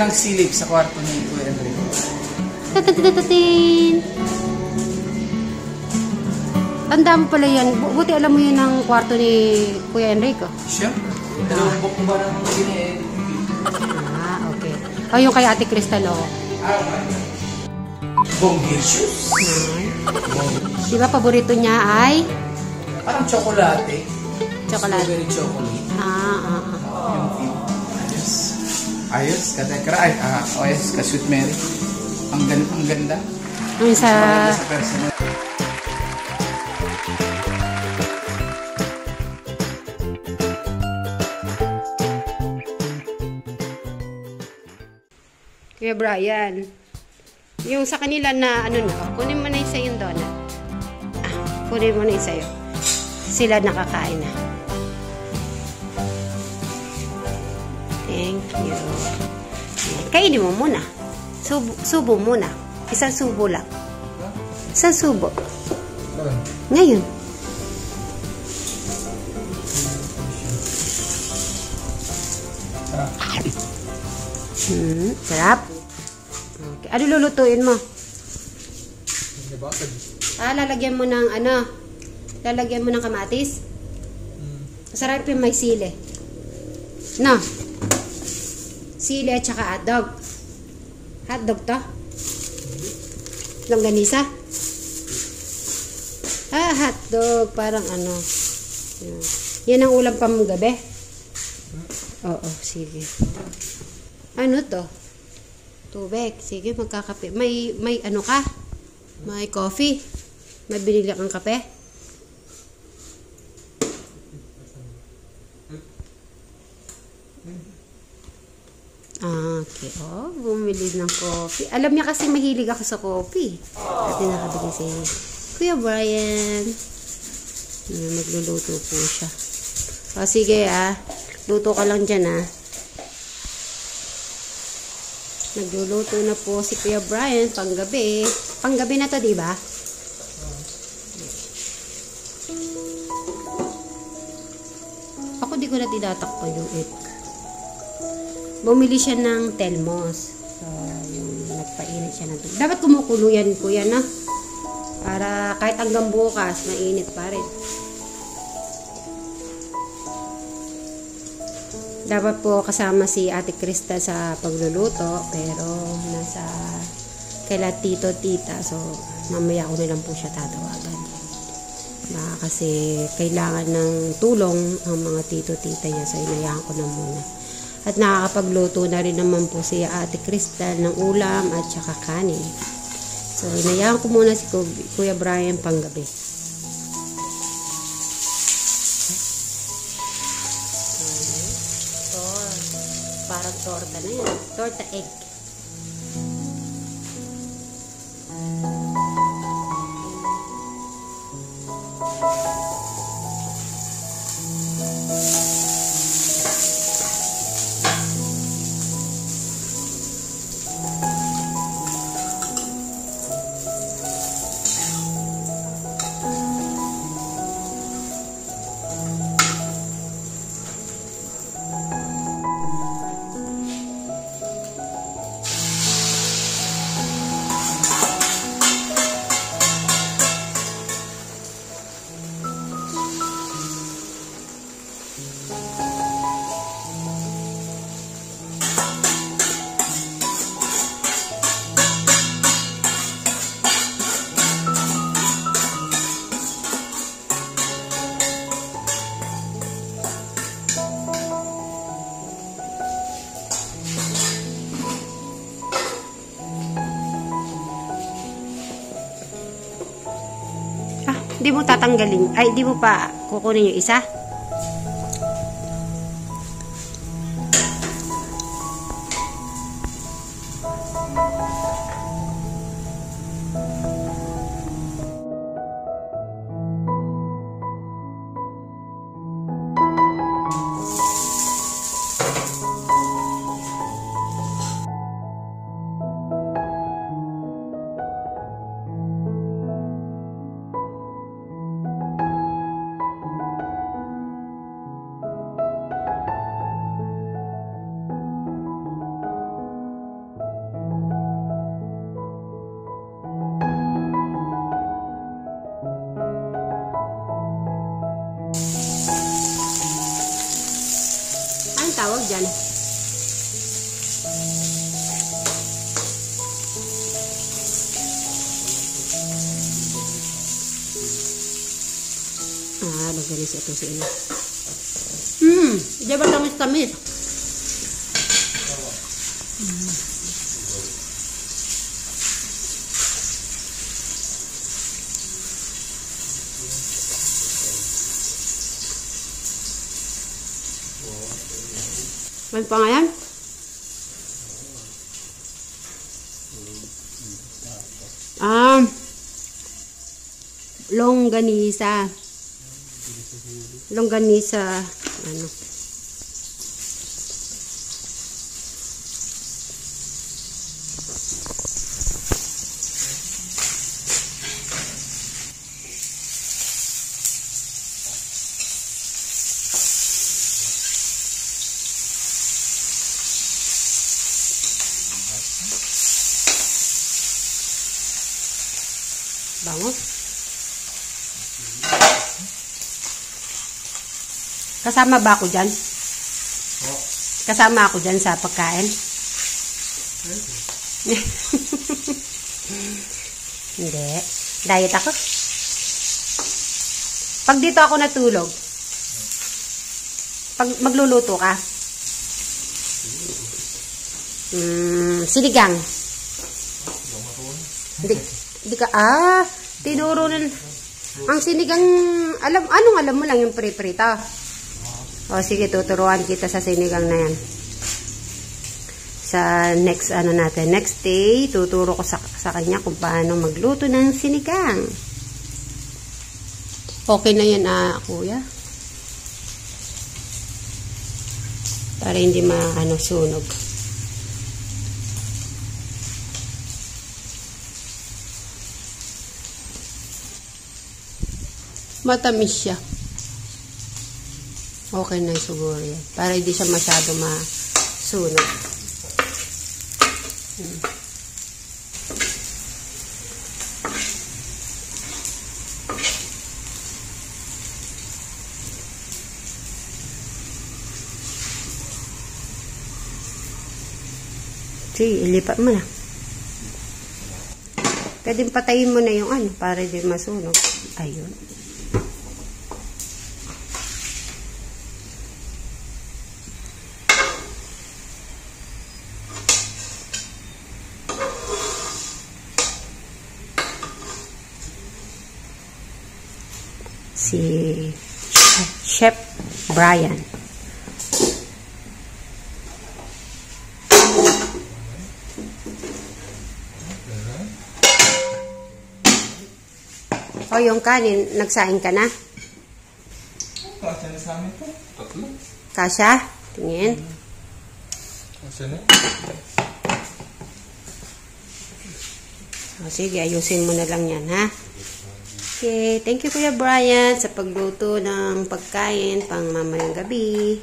lang silip sa kwarto ni Kuya Enrico. Tatatatin! Tanda mo pala yan. Buti alam mo yun ang kwarto ni Kuya Enrico. Siyempre. Dalawang book mo ba ng gine-edit? Okay. Yung kay Ate Crystal, Bonggirsius. Di ba paborito niya ay? Parang tsokolate. Chocolate. Strawberry chocolate. Yung feel. Ayos. Ayos. Katekra. Ayos. Ka-sweet Mary. Ang ganda. Yung sa... Sa personal. Kuya Brian, yung sa kanila na kunin mo na yung sa'yo donut. Kunin mo na yung sa'yo. Sila nakakain na. Thank you. Kainin mo muna. Subo muna. Isang subo lang. Isang subo. Ngayon. Sarap. Okay. Ano lulutuin mo? Lalagyan mo ng lalagyan mo ng kamatis. Masarap yung may sili. No? Sili at saka hotdog. Hotdog to? Longganisa? Hotdog. Parang Yan ang ulam pang gabi? Oo, sige. Ano to? Tubig. Sige, magkakape. May ka? May coffee? May binili kang kape? Okay. Bumili ng coffee. Alam niya kasi mahilig ako sa coffee. At nakabili si Kuya Brian. Magluluto po siya. Sige luto ka lang dyan Nagluluto na po si Kuya Brian panggabi. Panggabi na to, di ba? Ako di ko na tinatakpan yung egg. Bumili siya ng Telmos. So, yung nagpainit siya ng tubig. Dapat kumukulo yan, Kuya, na? Para kahit hanggang bukas, mainit pa rin. Dapat po kasama si Ate Crystal sa pagluluto, pero nasa kaila tito, tita. So, mamaya ko na lang po siya tatawagan. Kasi kailangan ng tulong ang mga tito, tita niya. So, inayahan ko na muna. At nakakapagluto na rin naman po si Ate Crystal ng ulam at saka kanin. So, inayahan ko muna si Kuya Brian panggabi. Parang torta na yan. Torta egg. Di mo tatanggalin, di mo pa kukunin yung isa? tawag dyan? Magalis ito sa inyo. Di ba tamis-tamis? Ano pa nga yan? Longganisa. Longganisa, ano. Bango. Kasama ba ako dyan? Kasama ako dyan sa pagkain? Hindi. Diet ako. Pag dito ako natulog, pag magluluto ka, sinigang. Hindi ka, tinuro na. Ang sinigang, anong alam mo lang yung pre-prita? O sige, tuturuan kita sa sinigang na yan. Sa next, natin, next day, tuturo ko sa kanya kung paano magluto ng sinigang. Okay na yan, kuya. Para hindi sunog. Matamis siya. Okay na siguro yan. Para hindi siya masyado masunog. Sige, ilipat mo na. Pwede patayin mo na yung para hindi masunog. Ayun. Si Chef Brian. O, yung kanin, nagsaing ka na? Kasya na sa amin ito. Tatlo. Kasya? Tingin. Kasya na. O, sige, ayusin mo na lang yan, ha? Okay, thank you Kuya Brian sa pagluto ng pagkain pang mamayang gabi.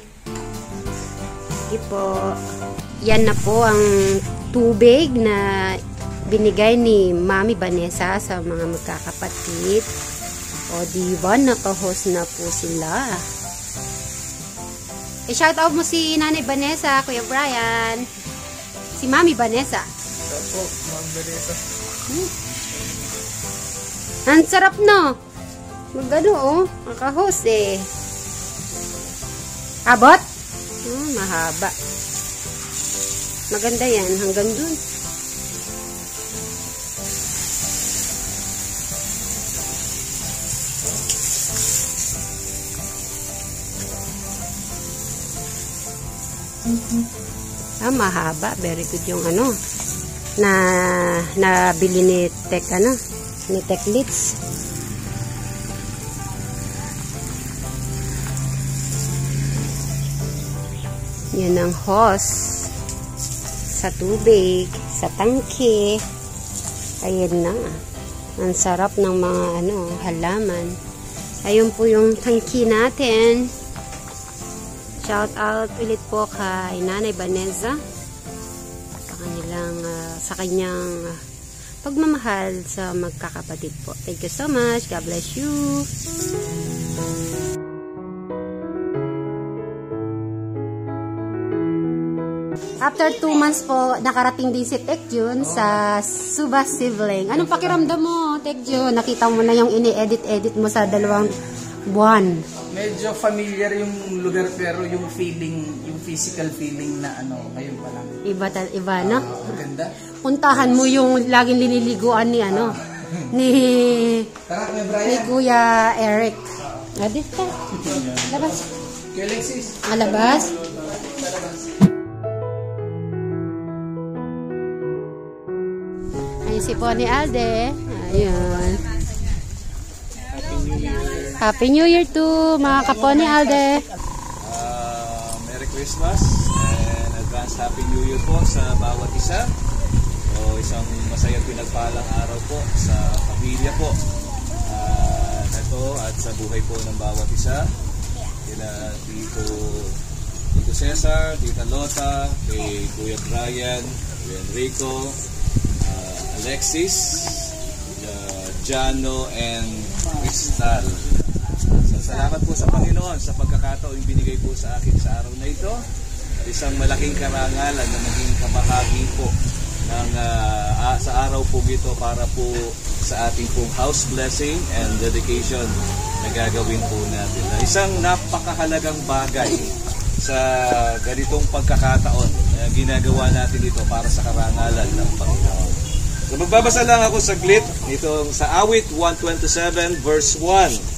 Sige po. Yan na po ang tubig na binigay ni Mami Vanessa sa mga magkakapatid. O diba, naka-host na po sila. I-shout out mo si Nanay Vanessa, Kuya Brian. Si Mami Vanessa. Opo, Mami Vanessa. Ang sarap no. Magano naka-host eh. Abot? Mahaba. Maganda yan hanggang dun. Mahaba. Very good yung na nabili ni Tech ni Techlits. Yan ang hose sa tubig, sa tangke. Ayan na. Ang sarap ng mga halaman. Ayun po yung tangke natin. Shout out ulit po kay Nanay Vanessa sa kanyang pagmamahal sa magkakapatid po. Thank you so much. God bless you. After 2 months po, nakarating din si Tekjun sa Suba Sibling. Anong pakiramdam mo, Tekjun? Nakita mo na yung ini-edit-edit mo sa 2 buwan. Medyo familiar yung lugar pero yung feeling, yung physical feeling na ano, ngayon pa lang. Iba, no? Maganda. Puntahan mo yung laging liniliguan ni ni Tara, may ni Brian. Kuya Eric. Dito. Labas. Kay Alexis. Labas. Ayun si Pony Alde. Ayun. Happy New Year to mga kaponi Alde. Merry Christmas and advance Happy New Year po sa bawat isa. So, isang masayang pinagpalang araw po sa pamilya po. Ito at sa buhay po ng bawat isa. Kila Tito Cesar, Tita Lota, kay Kuya Brian, Kuya Enrico, Alexis, Jano, and Crystal. Salamat po sa Panginoon sa pagkakataong binigay po sa akin sa araw na ito. Isang malaking karangalan na naging kabahagi po ng, sa araw po ito para po sa ating pong house blessing and dedication na gagawin po natin. Isang napakahalagang bagay sa ganitong pagkakataon na ginagawa natin ito para sa karangalan ng Panginoon. So magbabasa lang ako saglit itong sa Awit 127 verse 1.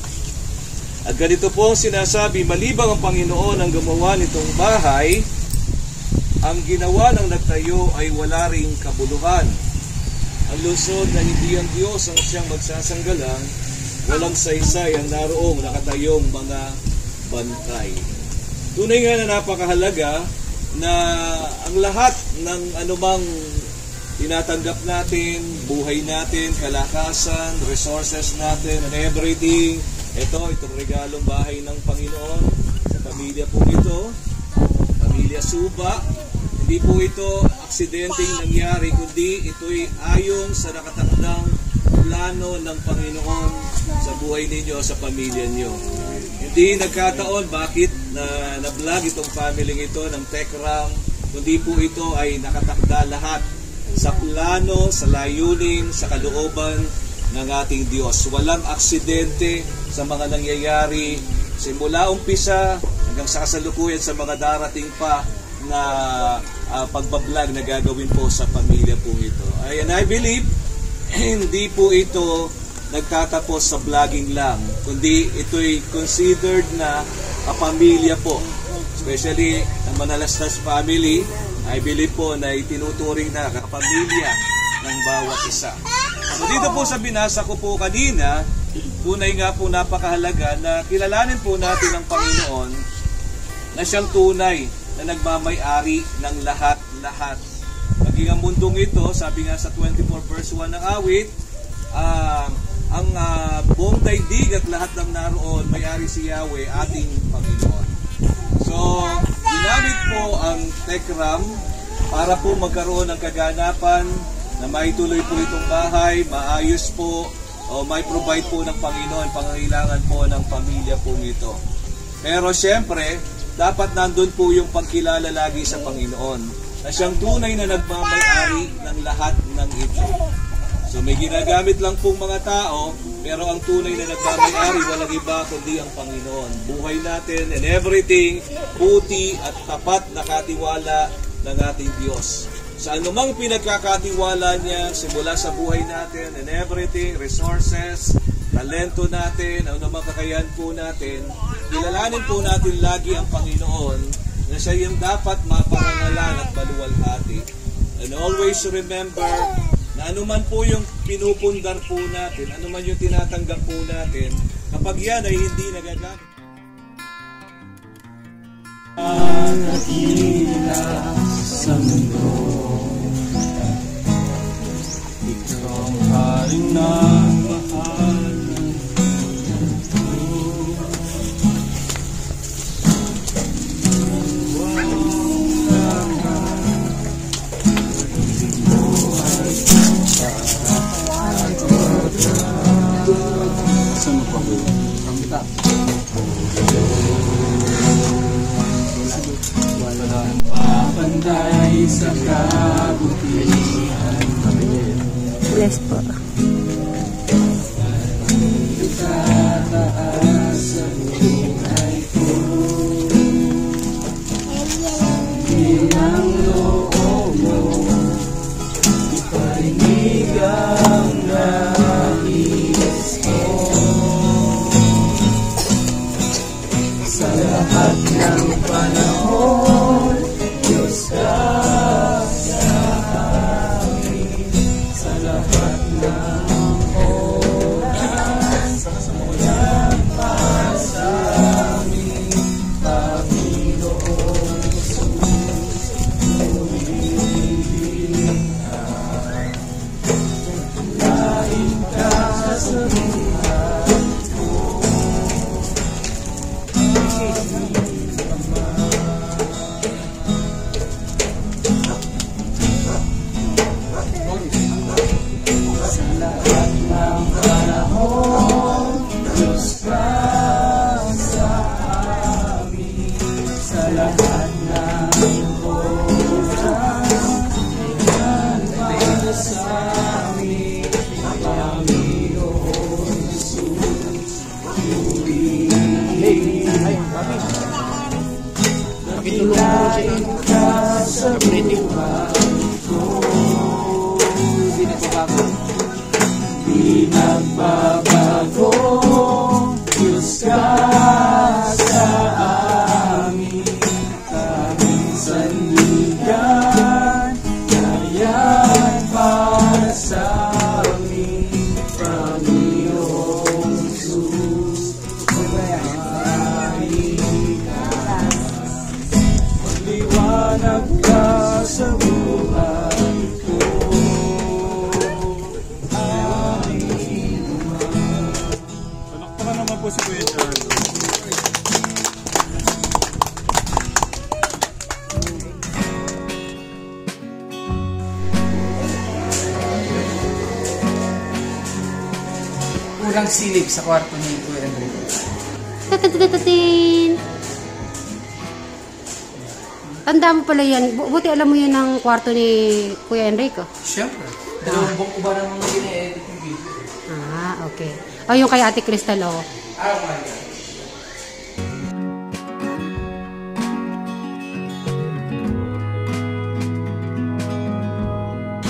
At ganito po ang sinasabi, malibang ang Panginoon ang gumawa nitong bahay, ang ginawa ng nagtayo ay wala ring kabuluhan. Ang lungsod na hindi ang Diyos ang siyang magsasanggalang, walang saysay ang naroong nakatayong mga bantay. Tunay nga na napakahalaga na ang lahat ng anumang tinatanggap natin, buhay natin, kalakasan, resources natin, and everything, itong regalong bahay ng Panginoon sa pamilya po ito, pamilya Suba. Hindi po ito aksidenteng nangyari, kundi ito'y ayon sa nakatakdang plano ng Panginoon sa buhay ninyo, sa pamilya niyo. Hindi nagkataon bakit na-vlog itong family ito ng Tekram, kundi po ito ay nakatakda lahat sa plano, sa layunin, sa kalooban ng ating Diyos. Walang aksidente sa mga nangyayari simula umpisa hanggang sa kasalukuyan sa mga darating pa na pagbablog na gagawin po sa pamilya po ito. And I believe hindi po ito nagtatapos sa vlogging lang, kundi ito'y considered na kapamilya po. Especially ang Manalastas family, I believe po na itinuturing na kapamilya ng bawat isa. So dito po sa binasa ko po kanina, tunay nga po napakahalaga na kilalanin po natin ang Panginoon na siyang tunay na nagmamay-ari ng lahat-lahat. Maging ang mundong ito, sabi nga sa 24 verse 1 ng awit, ang buong daigdig at lahat ng naroon, may-ari si Yahweh, ating Panginoon. So, ginamit po ang Tekram para po magkaroon ng kaganapan na maituloy po itong bahay, maayos po, o may provide po ng Panginoon, pangangailangan po ng pamilya po ito. Pero siyempre, dapat nandun po yung pagkilala lagi sa Panginoon, na siyang tunay na nagmamay-ari ng lahat ng ito. So may ginagamit lang pong mga tao, pero ang tunay na nagmamay-ari, walang iba kundi ang Panginoon. Buhay natin and everything, buti at tapat na katiwala ng ating Diyos. Sa anumang pinagkakatiwala niya, simula sa buhay natin and everything, resources, talento natin, anumang kakayahan po natin, kilalanin po natin lagi ang Panginoon na siya yung dapat maparangalan at maluwalhati. And always remember na anuman po yung pinupundar po natin, anuman yung tinatanggap po natin, kapag yan ay hindi nagagamit. Nakila sa mundo, ikaw ang haring nagmahal ng mundo. Saan mo pa ba? Kamita. Walang Panday sa kabutihan mo. Bless po. Tataas sa buhay ko. Inang loob mo, iparinig ang nais ko. Sa lahat ng panahon, Diyos ka sa amin. Sa lahat ng oras, walang pa sa amin, Panginoon Jesus, umiiling ka. Lain ka sa buhay ko. Sa lahat ng panahon, Diyos ka sa amin. Sa lahat ng oras, yan para sa amin, Panginoon Jesus, umiiling ka. Lain ka sa buhay ko. Di nagbabago, Diyos ka sa amin. Kaming sandigan, kaya't para sa amin, Panginoon Jesus, umahay ka. Magliwanag ka sa buhay ko. Palakpakan naman po si Kuya John. Kulang silip sa kwarto ni Kuya Enrico. Tatatatatin! Tanda mo pala yan. Buti alam mo yun ang kwarto ni Kuya Enrico. Siyempre. Dalawang buong ko ba naman gina-edit yung video? Ah, okay. O, yung kay Ate Crystal, oh. Oh my God.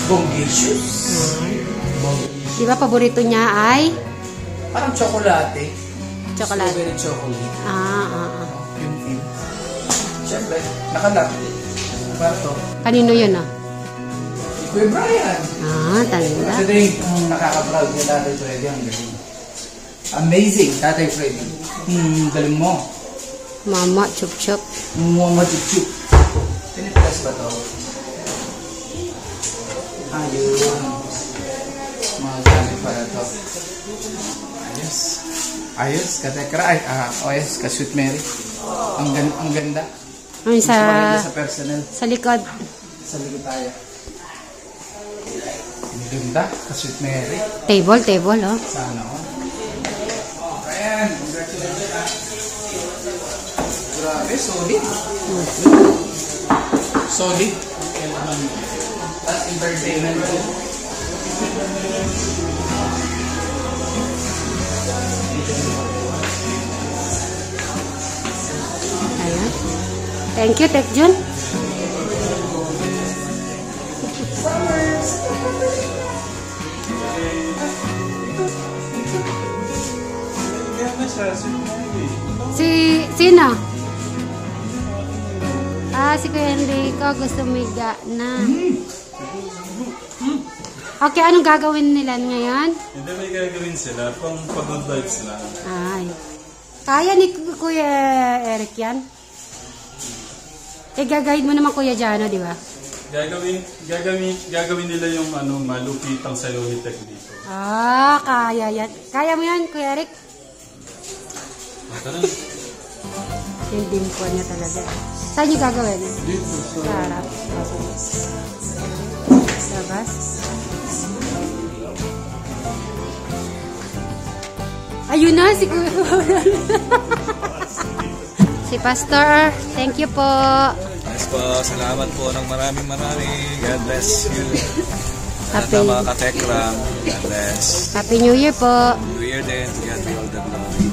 Bonggicious. Di ba paborito niya ay Parang tsokolate. chocolate? Strawberry chocolate. Ah. Yung feel. Siyempre, nakalak. Kwarto. Kanino yun, ah? Kuya Brian. Ah, tanda. Ito din yung nakaka-proud niya Tatay Freddy. Ang galing. Amazing, Tatay Freddy. Galing mo. Mama, chup-chup. Matuchup. Pinipilas ba to? Ayun. Mga gamit pala to. Ayos. Ayos, katekra. Ayos, ka-Sweet Mary. Ang ganda. Ay, Mas maganda sa personal. sa likod. Sa likod tayo. Ang ganda, ka-Sweet Mary. Table, oh. Sana ako. Ayan, congratulations ha. Grabe, solid. Solid. Tapos entertainment ko. Ayan. Thank you, Tek Jun. Sino? Si Kuya Enrico gusto miga na. Okay, anong gagawin nila ngayon? Hindi, may gagawin sila. Pag-good vibes lang. Ay. Kaya ni Kuya Eric yan? Gagawin mo naman Kuya Jano, di ba? Gagawin nila yung malupitang sayo ni Tek dito. Kaya yan. Kaya mo yan, Kuya Eric? Tara. Yung dimpo niya talaga. Saan niyo gagawin? Dito Sa harap. Labas. Ayun na, si Kuya. Si Pastor. Thank you po. Yes po, salamat po ng maraming. God bless you. Lahat Happy- ng mga katekram. God bless. Happy New Year po! New Year din. To God be all the glory.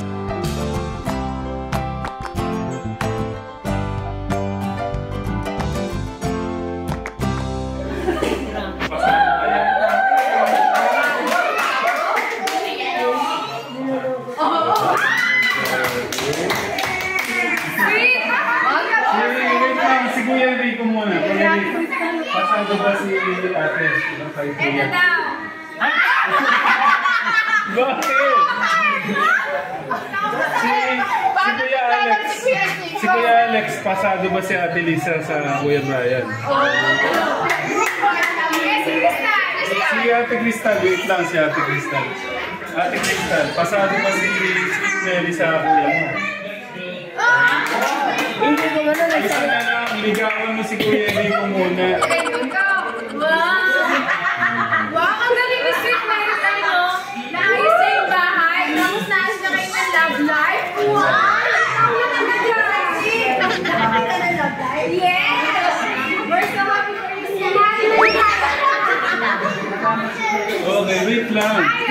Wait lang, si Kuya Rico muna. Kuya Rico, pasado ba si ate? Ilang tayo Kuya? Bakit? Si Kuya Alex, pasado ba si Ate Lisa sa Kuya Brian? Si Ate Crystal, wait lang si Ate Crystal. Ate Crystal, pasado ba si Nelly sa Kuya mo? Isa na lang, ligawan mo si Kuya Rico muna. Wow, ang galing ni Sweet Mary tayo. Naayos na yung bahay. Tapos naayos na kayo ng love life. Wow! Nakakita ng love life? Yes! We're so happy for you. Okay, wait lang.